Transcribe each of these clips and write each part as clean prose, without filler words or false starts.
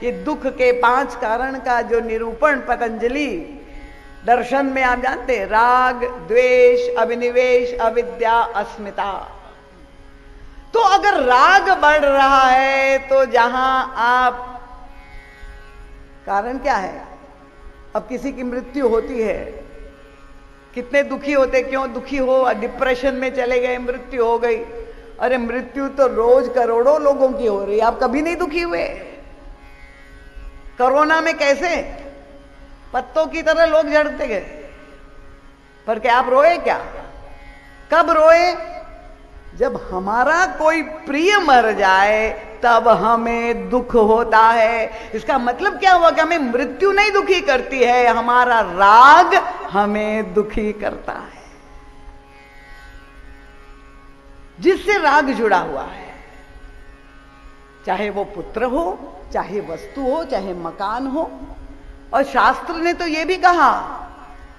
ये दुख के 5 कारण का जो निरूपण पतंजलि दर्शन में आप जानते हैं, राग, द्वेष, अभिनिवेश, अविद्या, अस्मिता। तो अगर राग बढ़ रहा है तो जहां आप, कारण क्या है? अब किसी की मृत्यु होती है, कितने दुखी होते, क्यों दुखी हो? डिप्रेशन में चले गए, मृत्यु हो गई। अरे मृत्यु तो रोज करोड़ों लोगों की हो रही है, आप कभी नहीं दुखी हुए? कोरोना में कैसे पत्तों की तरह लोग झड़ते गए, पर क्या आप रोए? क्या कब रोए? जब हमारा कोई प्रिय मर जाए तब हमें दुख होता है। इसका मतलब क्या हुआ कि हमें मृत्यु नहीं दुखी करती है, हमारा राग हमें दुखी करता है। जिससे राग जुड़ा हुआ है, चाहे वो पुत्र हो, चाहे वस्तु हो, चाहे मकान हो। और शास्त्र ने तो ये भी कहा,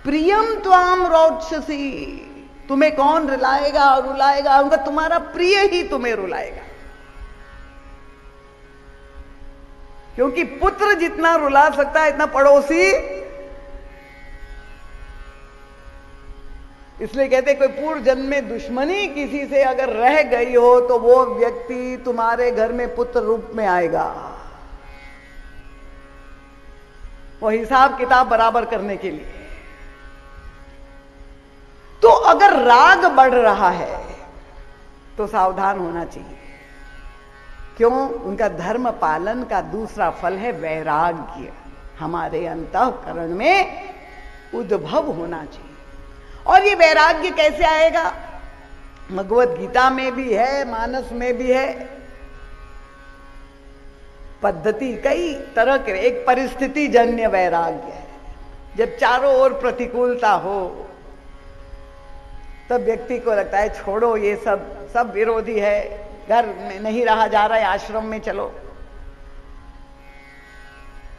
प्रियम त्वाम रोचसी, तुम्हें कौन रुलाएगा और रुलाएगा? उनका तुम्हारा प्रिय ही तुम्हें रुलाएगा। क्योंकि पुत्र जितना रुला सकता है इतना पड़ोसी, इसलिए कहते कोई पूर्व जन्म में दुश्मनी किसी से अगर रह गई हो तो वो व्यक्ति तुम्हारे घर में पुत्र रूप में आएगा, वो हिसाब किताब बराबर करने के लिए। तो अगर राग बढ़ रहा है तो सावधान होना चाहिए। क्यों? उनका धर्म पालन का दूसरा फल है वैराग्य, हमारे अंतःकरण में उद्भव होना चाहिए। और ये वैराग्य कैसे आएगा? भगवत गीता में भी है, मानस में भी है। पद्धति कई तरह के, एक परिस्थिति जन्य वैराग्य है। जब चारों ओर प्रतिकूलता हो तब व्यक्ति को लगता है छोड़ो ये सब विरोधी है, घर में नहीं रहा जा रहा है, आश्रम में चलो।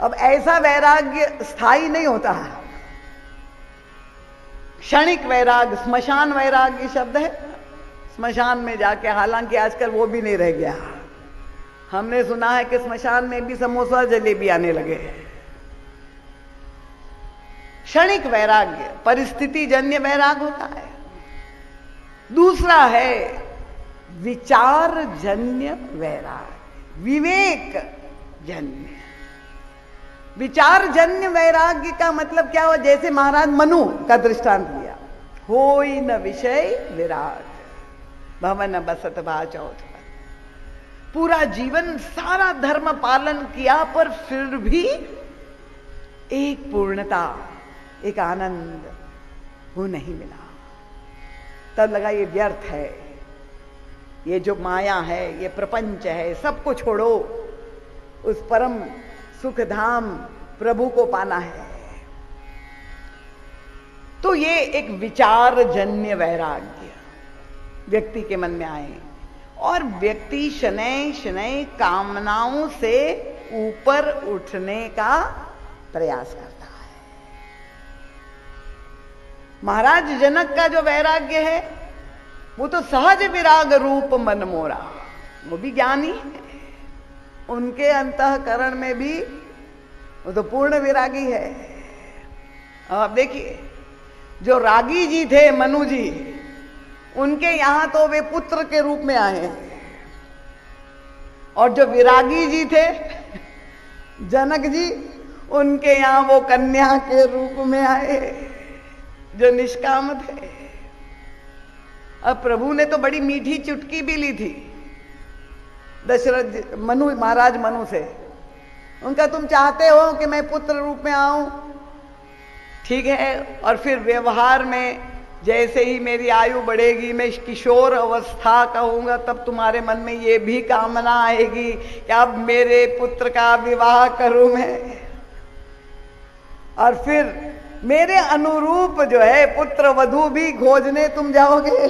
अब ऐसा वैराग्य स्थायी नहीं होता है, क्षणिक वैराग्य, स्मशान वैराग्य शब्द है। स्मशान में जाके, हालांकि आजकल वो भी नहीं रह गया, हमने सुना है कि स्मशान में भी समोसा जलेबी आने लगे। क्षणिक वैराग्य परिस्थिति जन्य वैराग्य होता है। दूसरा है विचार जन्य वैराग्य, विवेक जन्य। विचार जन्य वैराग्य का मतलब क्या हुआ? जैसे महाराज मनु का दृष्टांत दिया, होई न विषय विराग, भवन बसत भा चौथ। पूरा जीवन सारा धर्म पालन किया पर फिर भी एक पूर्णता, एक आनंद वो नहीं मिला। तब लगा ये व्यर्थ है, ये जो माया है, ये प्रपंच है, सबको छोड़ो, उस परम सुख धाम प्रभु को पाना है। तो ये एक विचार जन्य वैराग्य व्यक्ति के मन में आए और व्यक्ति शनैः शनैः कामनाओं से ऊपर उठने का प्रयास करता है। महाराज जनक का जो वैराग्य है वो तो सहज विराग रूप मन मोरा, वो भी ज्ञानी है, उनके अंतःकरण में भी वो तो पूर्ण विरागी है। अब आप देखिए, जो रागी जी थे मनु जी, उनके यहां तो वे पुत्र के रूप में आए, और जो विरागी जी थे जनक जी, उनके यहां वो कन्या के रूप में आए जो निष्काम थे। अब प्रभु ने तो बड़ी मीठी चुटकी भी ली थी दशरथ मनु, महाराज मनु से। उनका तुम चाहते हो कि मैं पुत्र रूप में आऊं, ठीक है, और फिर व्यवहार में जैसे ही मेरी आयु बढ़ेगी, मैं किशोर अवस्था कहूंगा, तब तुम्हारे मन में ये भी कामना आएगी कि अब मेरे पुत्र का विवाह करूं मैं, और फिर मेरे अनुरूप जो है पुत्र वधू भी खोजने तुम जाओगे।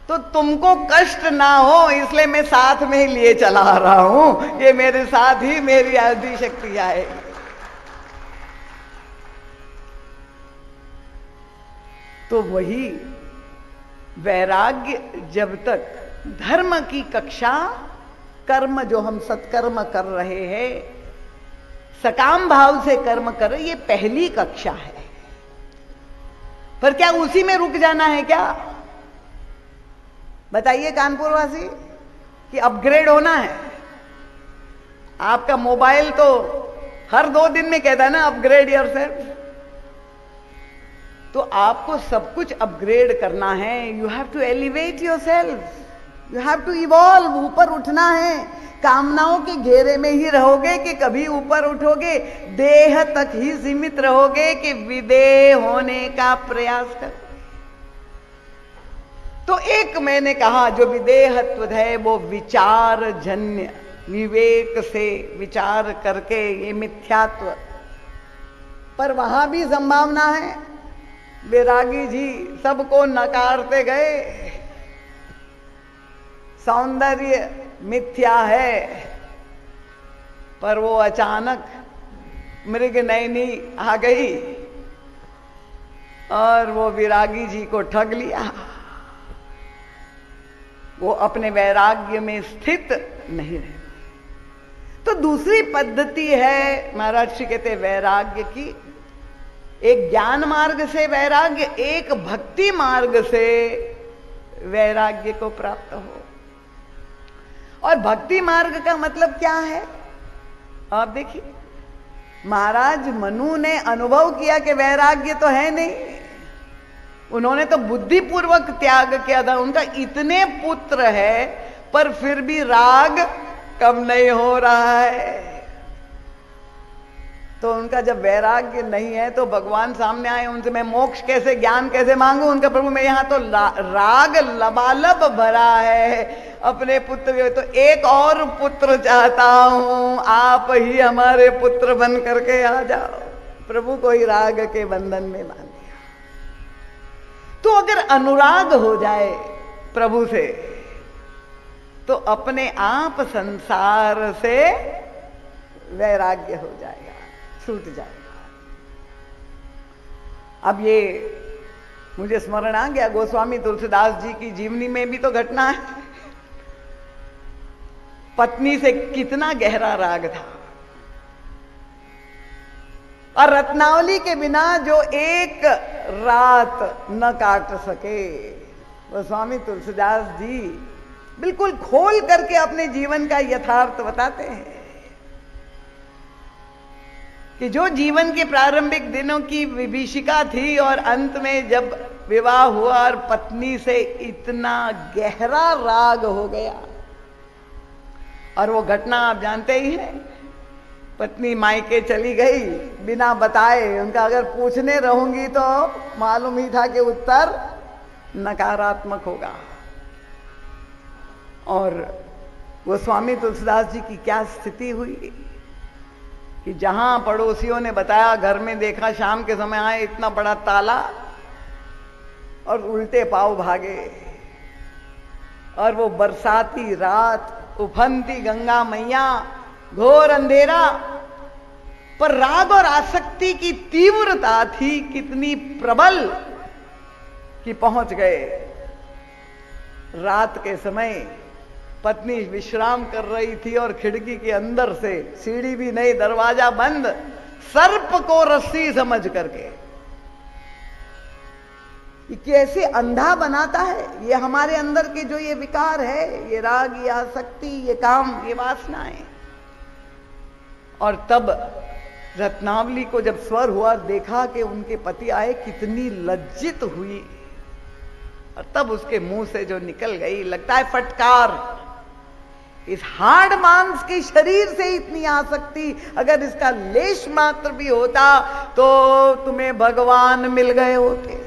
तो तुमको कष्ट ना हो इसलिए मैं साथ में ही लिए चला आ रहा हूं, ये मेरे साथ ही मेरी आदि शक्ति आएगी। तो वही वैराग्य जब तक धर्म की कक्षा कर्म जो हम सत्कर्म कर रहे हैं, सकाम भाव से कर्म कर रहे, ये पहली कक्षा है। पर क्या उसी में रुक जाना है क्या? बताइए कानपुर वासी, कि अपग्रेड होना है? आपका मोबाइल तो हर 2 दिन में कहता है ना अपग्रेड योरसेल्फ। तो आपको सब कुछ अपग्रेड करना है। You have to elevate yourself, you have to evolve, ऊपर उठना है। कामनाओं के घेरे में ही रहोगे कि कभी ऊपर उठोगे? देह तक ही सीमित रहोगे कि विदेह होने का प्रयास करोगे? तो एक मैंने कहा जो विदेहत्व है वो विचार जन्य, विवेक से विचार करके ये मिथ्यात्व। पर वहां भी संभावना है। वैरागी जी सबको नकारते गए, सौंदर्य मिथ्या है। पर वो अचानक मृग नयनी आ गई और वो विरागी जी को ठग लिया। वो अपने वैराग्य में स्थित नहीं रहे। तो दूसरी पद्धति है, महाराज श्री कहते वैराग्य की, एक ज्ञान मार्ग से वैराग्य, एक भक्ति मार्ग से वैराग्य को प्राप्त हो। और भक्ति मार्ग का मतलब क्या है? आप देखिए, महाराज मनु ने अनुभव किया कि वैराग्य तो है नहीं। उन्होंने तो बुद्धिपूर्वक त्याग किया था। उनका इतने पुत्र है पर फिर भी राग कम नहीं हो रहा है। तो उनका जब वैराग्य नहीं है तो भगवान सामने आए, उनसे मैं मोक्ष कैसे, ज्ञान कैसे मांगू? उनका प्रभु मैं यहां तो राग लबालब भरा है अपने पुत्र, तो एक और पुत्र चाहता हूं, आप ही हमारे पुत्र बन करके आ जाओ। प्रभु को ही राग के बंधन में बांध दिया। तो अगर अनुराग हो जाए प्रभु से तो अपने आप संसार से वैराग्य हो जाएगा, छूट जाएगा। अब ये मुझे स्मरण आ गया, गोस्वामी तुलसीदास जी की जीवनी में भी तो घटना है। पत्नी से कितना गहरा राग था, और रत्नावली के बिना जो एक रात न काट सके, गोस्वामी तुलसीदास जी बिल्कुल खोल करके अपने जीवन का यथार्थ बताते हैं कि जो जीवन के प्रारंभिक दिनों की विभीषिका थी और अंत में जब विवाह हुआ और पत्नी से इतना गहरा राग हो गया, और वो घटना आप जानते ही हैं। पत्नी मायके चली गई बिना बताए। उनका अगर पूछने रहूंगी तो मालूम ही था कि उत्तर नकारात्मक होगा। और गोस्वामी तुलसीदास जी की क्या स्थिति हुई कि जहां पड़ोसियों ने बताया, घर में देखा, शाम के समय आए, इतना बड़ा ताला, और उल्टे पांव भागे। और वो बरसाती रात, उफनती गंगा मैया, घोर अंधेरा, पर राग और आसक्ति की तीव्रता थी कितनी प्रबल कि पहुंच गए। रात के समय पत्नी विश्राम कर रही थी और खिड़की के अंदर से, सीढ़ी भी नहीं, दरवाजा बंद, सर्प को रस्सी समझ करके। ये कैसे अंधा बनाता है ये हमारे अंदर के जो ये विकार है, ये राग, ये आसक्ति, ये काम, ये वासनाएं। और तब रत्नावली को जब स्वर हुआ, देखा कि उनके पति आए, कितनी लज्जित हुई। और तब उसके मुंह से जो निकल गई, लगता है फटकार। इस हार्ड मांस के शरीर से इतनी आसक्ति, अगर इसका लेश मात्र भी होता तो तुम्हें भगवान मिल गए होते।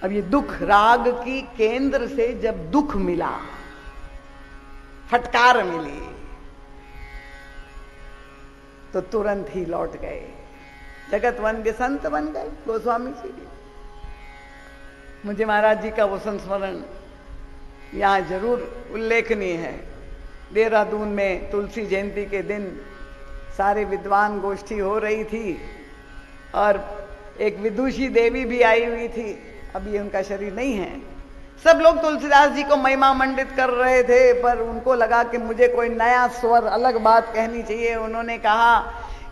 अब ये दुख, राग की केंद्र से जब दुख मिला, फटकार मिली, तो तुरंत ही लौट गए, जगत वंद्य संत बन गए गोस्वामी जी। मुझे महाराज जी का वो संस्मरण यहां जरूर उल्लेखनीय है। देहरादून में तुलसी जयंती के दिन सारे विद्वान गोष्ठी हो रही थी और एक विदुषी देवी भी आई हुई थी। अभी उनका शरीर नहीं है। सब लोग तुलसीदास जी को महिमा मंडित कर रहे थे, पर उनको लगा कि मुझे कोई नया स्वर, अलग बात कहनी चाहिए। उन्होंने कहा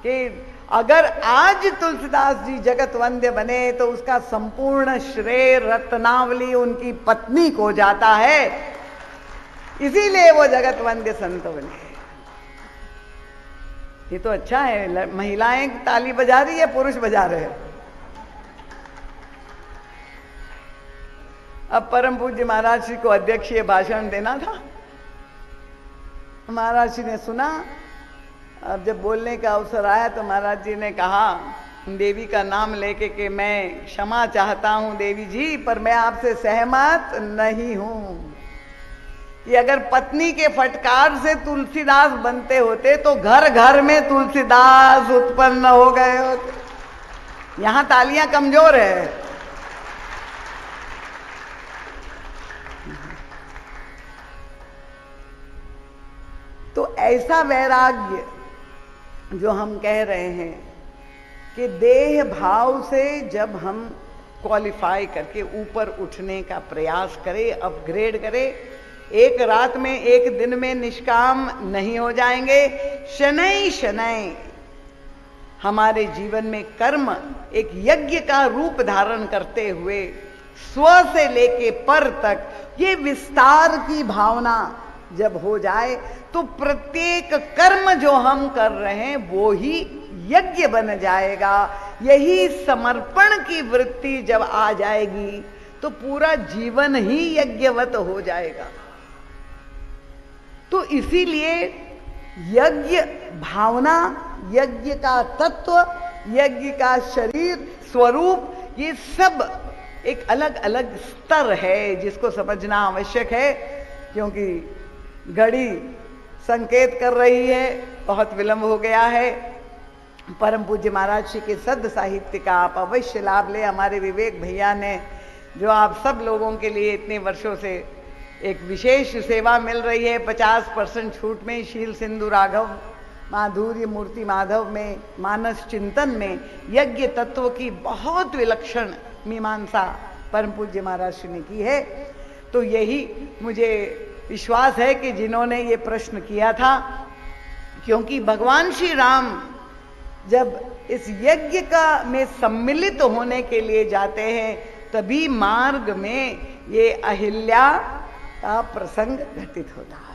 कि अगर आज तुलसीदास जी जगत वंद्य बने तो उसका संपूर्ण श्रेय रत्नावली उनकी पत्नी को जाता है, इसीलिए वो जगत वंद्य संत बने। ये तो अच्छा है, महिलाएं ताली बजा रही है, पुरुष बजा रहे हैं। अब परम पूज्य महाराज जी को अध्यक्षीय भाषण देना था। महाराज जी ने सुना। अब जब बोलने का अवसर आया तो महाराज जी ने कहा देवी का नाम लेके कि मैं क्षमा चाहता हूं देवी जी, पर मैं आपसे सहमत नहीं हूं कि अगर पत्नी के फटकार से तुलसीदास बनते होते तो घर घर में तुलसीदास उत्पन्न हो गए होते। यहां तालियां कमजोर है। तो ऐसा वैराग्य जो हम कह रहे हैं कि देह भाव से जब हम क्वालिफाई करके ऊपर उठने का प्रयास करें, अपग्रेड करें, एक रात में, एक दिन में निष्काम नहीं हो जाएंगे। शनै शनै हमारे जीवन में कर्म एक यज्ञ का रूप धारण करते हुए स्व से लेके पर तक ये विस्तार की भावना जब हो जाए तो प्रत्येक कर्म जो हम कर रहे हैं वो ही यज्ञ बन जाएगा। यही समर्पण की वृत्ति जब आ जाएगी तो पूरा जीवन ही यज्ञवत हो जाएगा। तो इसीलिए यज्ञ भावना, यज्ञ का तत्व, यज्ञ का शरीर, स्वरूप, ये सब एक अलग अलग स्तर है जिसको समझना आवश्यक है। क्योंकि घड़ी संकेत कर रही है, बहुत विलंब हो गया है। परम पूज्य महाराज श्री के सद साहित्य का आप अवश्य लाभ ले। हमारे विवेक भैया ने, जो आप सब लोगों के लिए इतने वर्षों से एक विशेष सेवा मिल रही है, 50% छूट में शील सिंधु राघव माधुर्य मूर्ति माधव में मानस चिंतन में यज्ञ तत्व की बहुत विलक्षण मीमांसा परम पूज्य महाराज श्री ने की है। तो यही मुझे विश्वास है कि जिन्होंने ये प्रश्न किया था, क्योंकि भगवान श्री राम जब इस यज्ञ का में सम्मिलित होने के लिए जाते हैं तभी मार्ग में ये अहिल्या का प्रसंग घटित होता है।